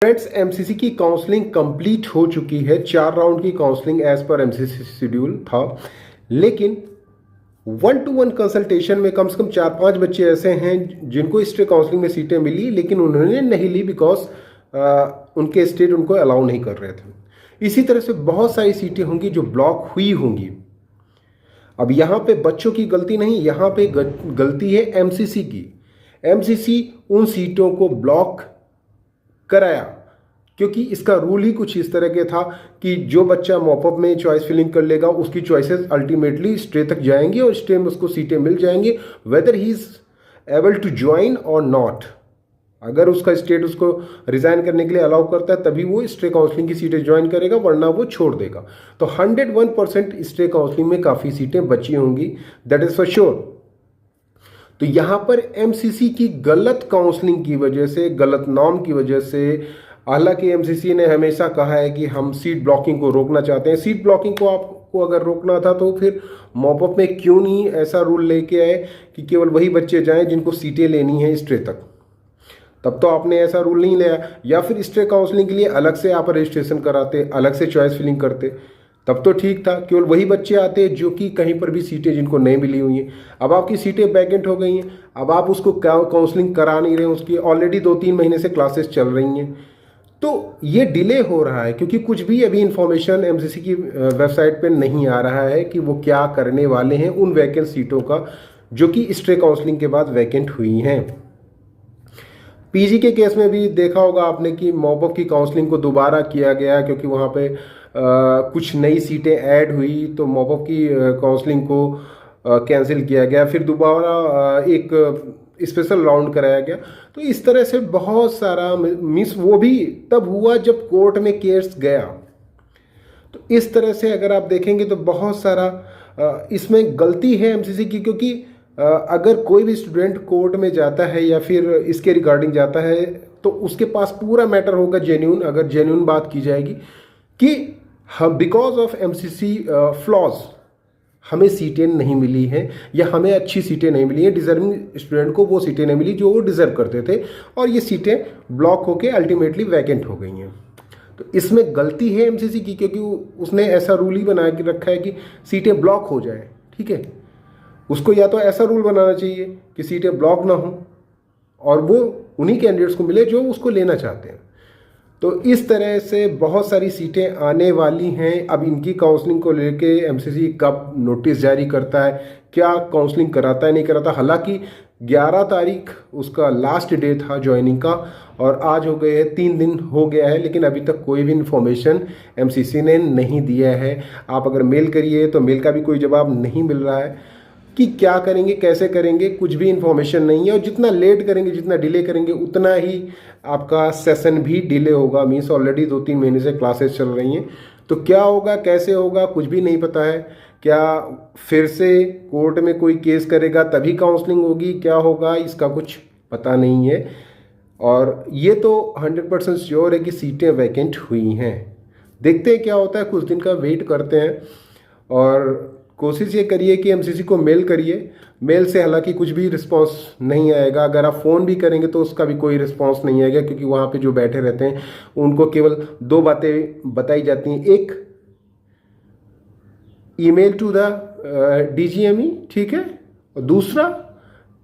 Friends, MCC की counselling complete हो चुकी है। 4 राउंड की counselling as per MCC schedule था, लेकिन 1-to-1 कंसल्टेशन में कम से कम 4-5 बच्चे ऐसे हैं जिनको स्टेट काउंसलिंग में सीटें मिली, लेकिन उन्होंने नहीं ली बिकॉज उनके स्टेट उनको अलाउ नहीं कर रहे थे। इसी तरह से बहुत सारी सीटें होंगी जो ब्लॉक हुई होंगी। अब यहाँ पे बच्चों की गलती नहीं, यहाँ पे गलती है एमसीसी की। एमसीसी उन सीटों को ब्लॉक कराया क्योंकि इसका रूल ही कुछ इस तरह के था कि जो बच्चा मॉपअप में चॉइस फिलिंग कर लेगा उसकी चॉइसेस अल्टीमेटली स्टे तक जाएंगी और स्टे में उसको सीटें मिल जाएंगी, whether he is able to join और नॉट। अगर उसका स्टेट उसको रिजाइन करने के लिए अलाउ करता है तभी वो स्टे काउंसलिंग की सीटें ज्वाइन करेगा, वरना वो छोड़ देगा। तो 101% स्टे काउंसलिंग में काफ़ी सीटें बची होंगी, दैट इज फॉर श्योर। तो यहाँ पर एमसीसी की गलत काउंसलिंग की वजह से, गलत नॉर्म की वजह से, हालांकि एमसीसी ने हमेशा कहा है कि हम सीट ब्लॉकिंग को रोकना चाहते हैं। सीट ब्लॉकिंग को आपको अगर रोकना था तो फिर मॉपअप में क्यों नहीं ऐसा रूल लेके आए कि केवल वही बच्चे जाएं जिनको सीटें लेनी है स्टे तक। तब तो आपने ऐसा रूल नहीं लिया, या फिर स्टे काउंसलिंग के लिए अलग से आप रजिस्ट्रेशन कराते, अलग से चॉइस फिलिंग करते, तब तो ठीक था। केवल वही बच्चे आते जो कि कहीं पर भी सीटें जिनको नहीं मिली हुई हैं। अब आपकी सीटें वैकेंट हो गई हैं, अब आप उसको काउंसलिंग करा नहीं रहे, उसकी ऑलरेडी 2-3 महीने से क्लासेस चल रही हैं, तो ये डिले हो रहा है क्योंकि कुछ भी अभी इंफॉर्मेशन एमसीसी की वेबसाइट पे नहीं आ रहा है कि वो क्या करने वाले हैं उन वैकेंट सीटों का जो कि स्टे काउंसलिंग के बाद वैकेंट हुई हैं। पीजी के केस में भी देखा होगा आपने कि मॉपअप की काउंसलिंग को दोबारा किया गया क्योंकि वहाँ पे कुछ नई सीटें ऐड हुई, तो मॉपअप की काउंसलिंग को कैंसिल किया गया, फिर दोबारा एक स्पेशल राउंड कराया गया। तो इस तरह से बहुत सारा मिस वो भी तब हुआ जब कोर्ट में केस गया। तो इस तरह से अगर आप देखेंगे तो बहुत सारा इसमें गलती है एमसीसी की, क्योंकि अगर कोई भी स्टूडेंट कोर्ट में जाता है या फिर इसके रिगार्डिंग जाता है तो उसके पास पूरा मैटर होगा जेन्यून, अगर जेन्यून बात की जाएगी कि हम बिकॉज ऑफ एमसीसी फ्लॉज हमें सीटें नहीं मिली हैं या हमें अच्छी सीटें नहीं मिली हैं, डिजर्विंग स्टूडेंट को वो सीटें नहीं मिली जो वो डिजर्व करते थे, और ये सीटें ब्लॉक होके अल्टीमेटली वैकेंट हो गई हैं। तो इसमें गलती है एमसीसी की क्योंकि उसने ऐसा रूल ही बना के रखा है कि सीटें ब्लॉक हो जाए। ठीक है, उसको या तो ऐसा रूल बनाना चाहिए कि सीटें ब्लॉक ना हो और वो उन्हीं कैंडिडेट्स को मिले जो उसको लेना चाहते हैं। तो इस तरह से बहुत सारी सीटें आने वाली हैं। अब इनकी काउंसलिंग को लेके एमसीसी कब नोटिस जारी करता है, क्या काउंसलिंग कराता है नहीं कराता। हालांकि 11 तारीख उसका लास्ट डे था ज्वाइनिंग का और आज हो गए 3 दिन हो गया है, लेकिन अभी तक कोई भी इन्फॉर्मेशन एमसीसी ने नहीं दिया है। आप अगर मेल करिए तो मेल का भी कोई जवाब नहीं मिल रहा है कि क्या करेंगे कैसे करेंगे, कुछ भी इन्फॉर्मेशन नहीं है। और जितना लेट करेंगे, जितना डिले करेंगे, उतना ही आपका सेशन भी डिले होगा। मीन्स ऑलरेडी 2-3 महीने से क्लासेस चल रही हैं, तो क्या होगा कैसे होगा कुछ भी नहीं पता है। क्या फिर से कोर्ट में कोई केस करेगा तभी काउंसलिंग होगी, क्या होगा इसका कुछ पता नहीं है। और ये तो 100% श्योर है कि सीटें वैकेंट हुई हैं। देखते हैं क्या होता है, कुछ दिन का वेट करते हैं और कोशिश ये करिए कि एमसीसी को मेल करिए। मेल से हालांकि कुछ भी रिस्पांस नहीं आएगा, अगर आप फ़ोन भी करेंगे तो उसका भी कोई रिस्पांस नहीं आएगा, क्योंकि वहाँ पे जो बैठे रहते हैं उनको केवल 2 बातें बताई जाती हैं। एक, ईमेल टू द डीजीएमई, ठीक है, और दूसरा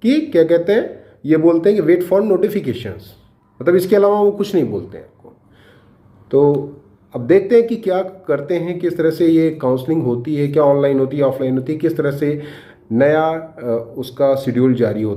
कि क्या कहते हैं, ये बोलते हैं कि वेट फॉर नोटिफिकेशंस, मतलब इसके अलावा वो कुछ नहीं बोलते हैं आपको। तो अब देखते हैं कि क्या करते हैं, किस तरह से ये काउंसलिंग होती है, क्या ऑनलाइन होती है ऑफलाइन होती है, किस तरह से नया उसका शेड्यूल जारी होता है।